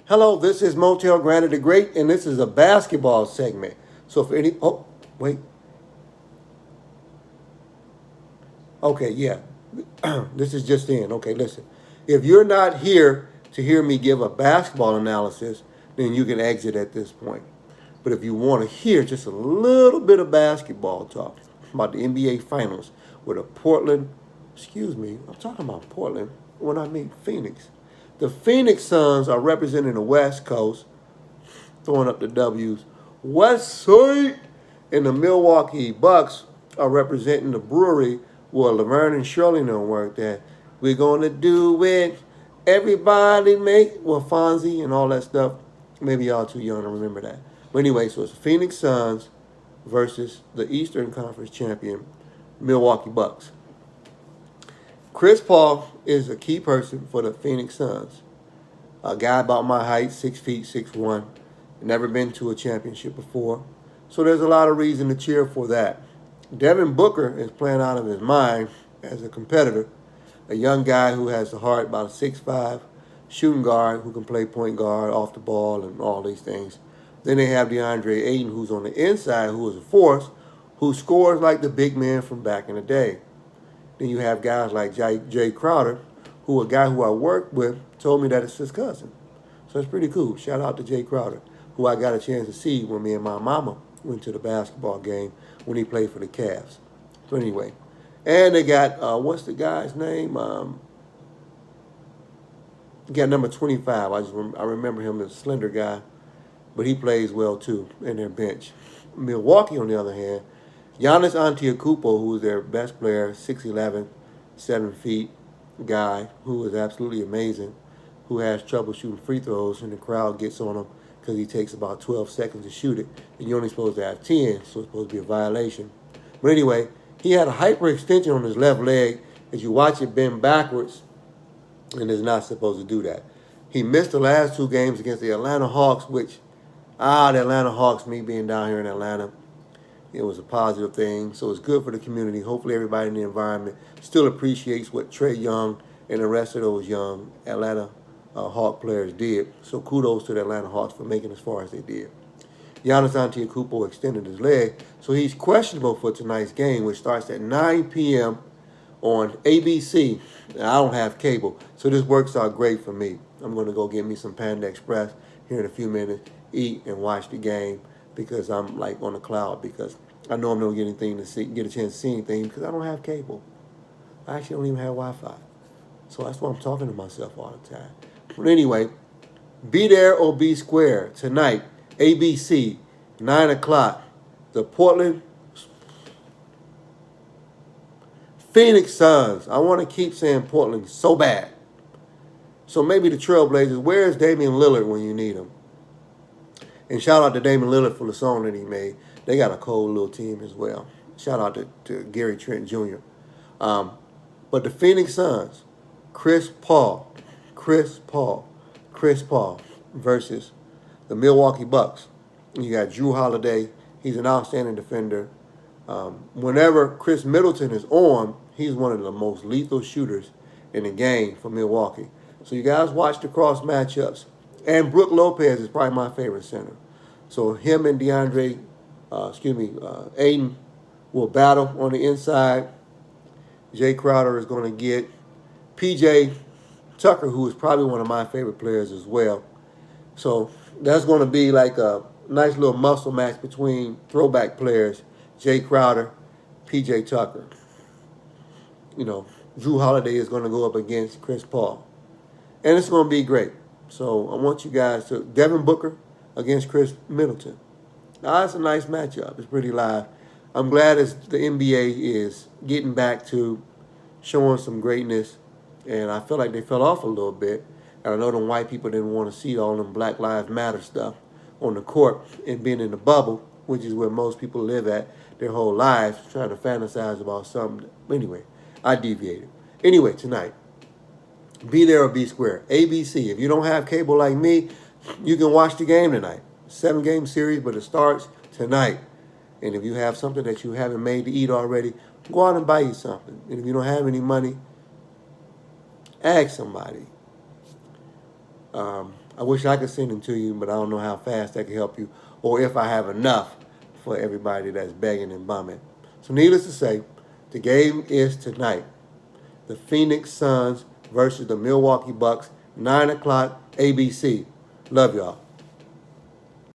Hello, this is Motell Granite the Great, and this is a basketball segment. So if any, oh, wait, okay, yeah, this is just in. Okay, listen. If you're not here to hear me give a basketball analysis, then you can exit at this point. But if you want to hear just a little bit of basketball talk about the NBA Finals with a Portland, excuse me, I'm talking about Portland when I mean Phoenix. The Phoenix Suns are representing the West Coast, throwing up the W's. West Side and the Milwaukee Bucks are representing the brewery where Laverne and Shirley don't work at. We're gonna do it. Everybody make Fonzie and all that stuff. Maybe y'all too young to remember that. But anyway, so it's the Phoenix Suns versus the Eastern Conference champion Milwaukee Bucks. Chris Paul is a key person for the Phoenix Suns. A guy about my height, 6 feet, 6'1", never been to a championship before. So there's a lot of reason to cheer for that. Devin Booker is playing out of his mind as a competitor. A young guy who has the heart, about a 6'5", shooting guard who can play point guard, off the ball, and all these things. Then they have DeAndre Ayton, who's on the inside, who is a force, who scores like the big man from back in the day. Then you have guys like Jay Crowder, who a guy who I worked with told me that it's his cousin. So it's pretty cool. Shout out to Jay Crowder, who I got a chance to see when me and my mama went to the basketball game when he played for the Cavs. So anyway, and they got, what's the guy's name? Got number 25. I remember him as a slender guy, but he plays well too in their bench. Milwaukee, on the other hand, Giannis Antetokounmpo, who is their best player, 6'11", 7 feet guy, who is absolutely amazing, who has trouble shooting free throws, and the crowd gets on him because he takes about 12 seconds to shoot it, and you're only supposed to have 10, so it's supposed to be a violation. But anyway, he had a hyperextension on his left leg. As you watch it bend backwards, and is not supposed to do that. He missed the last two games against the Atlanta Hawks, which, the Atlanta Hawks, me being down here in Atlanta, it was a positive thing. So it's good for the community. Hopefully everybody in the environment still appreciates what Trae Young and the rest of those young Atlanta Hawk players did. So kudos to the Atlanta Hawks for making as far as they did. Giannis Antetokounmpo extended his leg, so he's questionable for tonight's game, which starts at 9 p.m. on ABC. Now, I don't have cable, so this works out great for me. I'm going to go get me some Panda Express here in a few minutes, eat, and watch the game because I'm like on the cloud because I know I'm not going to get a chance to see anything because I don't have cable. I actually don't even have Wi-Fi. So that's why I'm talking to myself all the time. But anyway, be there or be square tonight, ABC, 9 o'clock. The Portland Phoenix Suns. I want to keep saying Portland so bad. So maybe the Trailblazers. Where is Damian Lillard when you need him? And shout out to Damian Lillard for the song that he made. They got a cold little team as well. Shout out to Gary Trent Jr. But the Phoenix Suns, Chris Paul versus the Milwaukee Bucks. You got Drew Holiday. He's an outstanding defender. Whenever Chris Middleton is on, he's one of the most lethal shooters in the game for Milwaukee. So you guys watch the cross matchups. And Brook Lopez is probably my favorite center. So him and Aiden will battle on the inside. Jay Crowder is going to get PJ Tucker, who is probably one of my favorite players as well. So that's going to be like a nice little muscle match between throwback players, Jay Crowder, PJ Tucker. Drew Holiday is going to go up against Chris Paul. And it's going to be great. So I want you guys to, Devin Booker against Chris Middleton. Now, that's a nice matchup. It's pretty live. I'm glad as the NBA is getting back to showing some greatness. And I feel like they fell off a little bit. And I know them white people didn't want to see all them Black Lives Matter stuff on the court and being in the bubble, which is where most people live at their whole lives, trying to fantasize about something. Anyway, I deviated. Anyway, tonight, be there or be square. ABC. If you don't have cable like me, you can watch the game tonight. 7-game series, but it starts tonight. And if you have something that you haven't made to eat already, go out and buy you something. And if you don't have any money, ask somebody. I wish I could send them to you, but I don't know how fast I can help you, or if I have enough for everybody that's begging and bumming. So needless to say, the game is tonight. The Phoenix Suns versus the Milwaukee Bucks, 9 o'clock ABC. Love y'all.